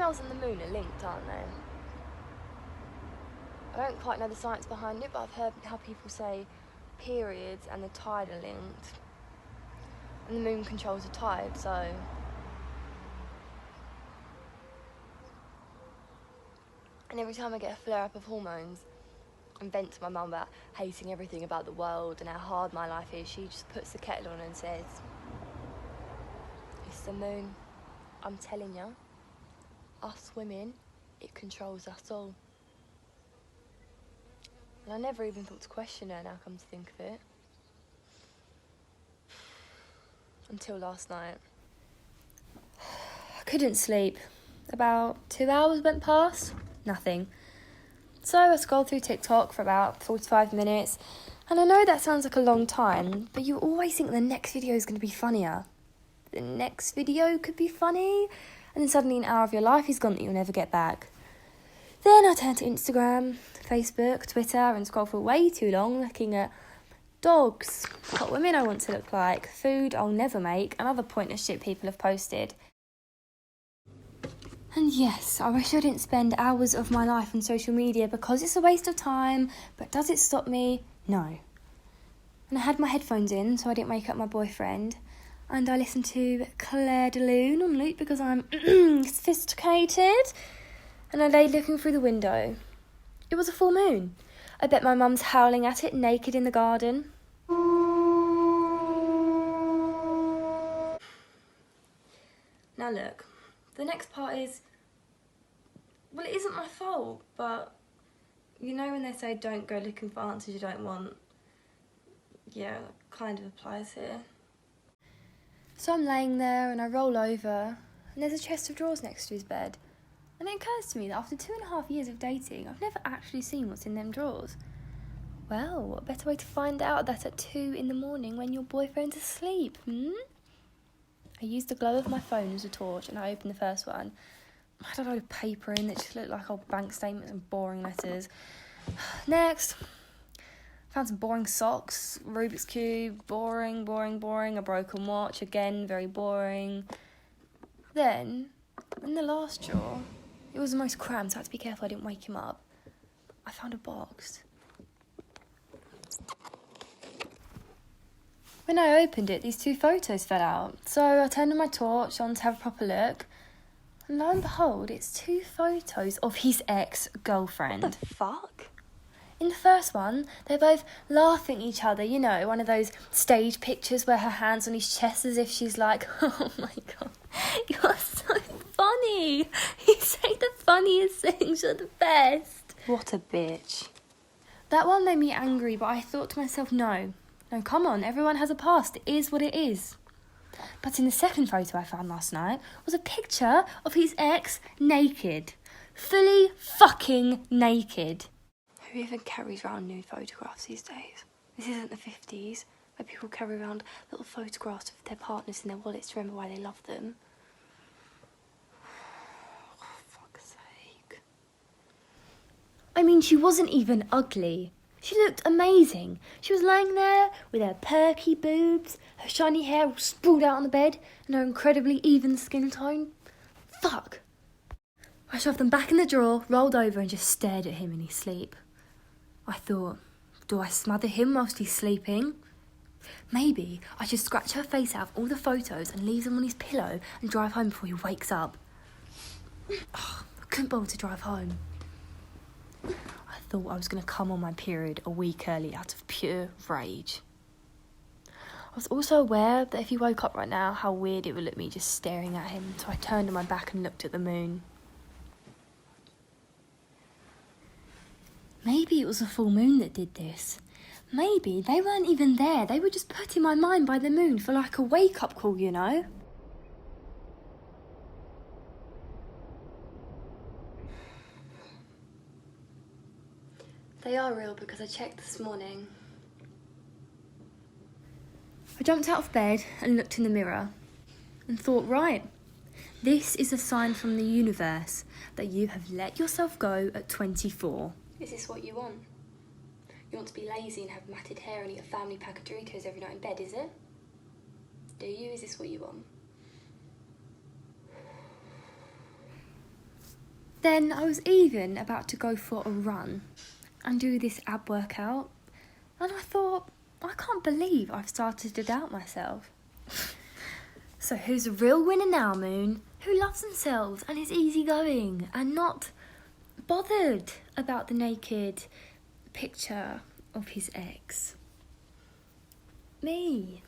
females and the moon are linked, aren't they? I don't quite know the science behind it, but I've heard how people say periods and the tide are linked. And the moon controls the tide, so... And every time I get a flare-up of hormones and vent to my mum about hating everything about the world and how hard my life is, she just puts the kettle on and says, "It's the moon. I'm telling you, us women, it controls us all." And I never even thought to question her, now come to think of it. Until last night. I couldn't sleep. About 2 hours went past, nothing. So I scrolled through TikTok for about 45 minutes, and I know that sounds like a long time, but you always think the next video is going to be funnier. The next video could be funny, and then suddenly an hour of your life is gone that you'll never get back. Then I turned to Instagram, Facebook, Twitter, and scrolled for way too long looking at dogs, what women I want to look like, food I'll never make, and other pointless shit people have posted. And yes, I wish I didn't spend hours of my life on social media because it's a waste of time, but does it stop me? No. And I had my headphones in so I didn't wake up my boyfriend, and I listened to Claire de Lune on loop because I'm sophisticated, and I lay looking through the window. It was a full moon. I bet my mum's howling at it naked in the garden. Now look, the next part is, well, it isn't my fault, but you know when they say don't go looking for answers you don't want? Yeah, that kind of applies here. So I'm laying there and I roll over and there's a chest of drawers next to his bed. And it occurs to me that after 2.5 years of dating, I've never actually seen what's in them drawers. Well, what better way to find out that at 2 in the morning when your boyfriend's asleep, I used the glow of my phone as a torch and I opened the first one. I had a load of paper in that just looked like old bank statements and boring letters. Next, found some boring socks, Rubik's Cube, boring, a broken watch, again, very boring. Then, in the last drawer, it was the most crammed, so I had to be careful I didn't wake him up. I found a box. When I opened it, these 2 photos fell out. So I turned on my torch on to have a proper look. And lo and behold, it's 2 photos of his ex-girlfriend. What the fuck? In the first one, they're both laughing at each other, you know, one of those stage pictures where her hand's on his chest as if she's like, "Oh my God, you're so funny. You say the funniest things, you're the best." What a bitch. That one made me angry, but I thought to myself, no, come on, everyone has a past, it is what it is. But in the second photo I found last night was a picture of his ex naked. Fully fucking naked. Who even carries around nude photographs these days? This isn't the 50s, where people carry around little photographs of their partners in their wallets to remember why they love them. Oh, fuck's sake. I mean, she wasn't even ugly. She looked amazing. She was lying there with her perky boobs, her shiny hair all sprawled out on the bed, and her incredibly even skin tone. Fuck. I shoved them back in the drawer, rolled over and just stared at him in his sleep. I thought, do I smother him whilst he's sleeping? Maybe I should scratch her face out of all the photos and leave them on his pillow and drive home before he wakes up. I couldn't bother to drive home. I thought I was going to come on my period a week early out of pure rage. I was also aware that if he woke up right now, how weird it would look me just staring at him, so I turned on my back and looked at the moon. Maybe it was a full moon that did this. Maybe they weren't even there. They were just put in my mind by the moon for like a wake-up call, you know? They are real because I checked this morning. I jumped out of bed and looked in the mirror and thought, right, this is a sign from the universe that you have let yourself go at 24. Is this what you want? You want to be lazy and have matted hair and eat a family pack of Doritos every night in bed, is it? Do you? Is this what you want? Then I was even about to go for a run and do this ab workout, and I thought, I can't believe I've started to doubt myself. So who's a real winner now, Moon? Who loves themselves and is easygoing and not bothered about the naked picture of his ex? Me.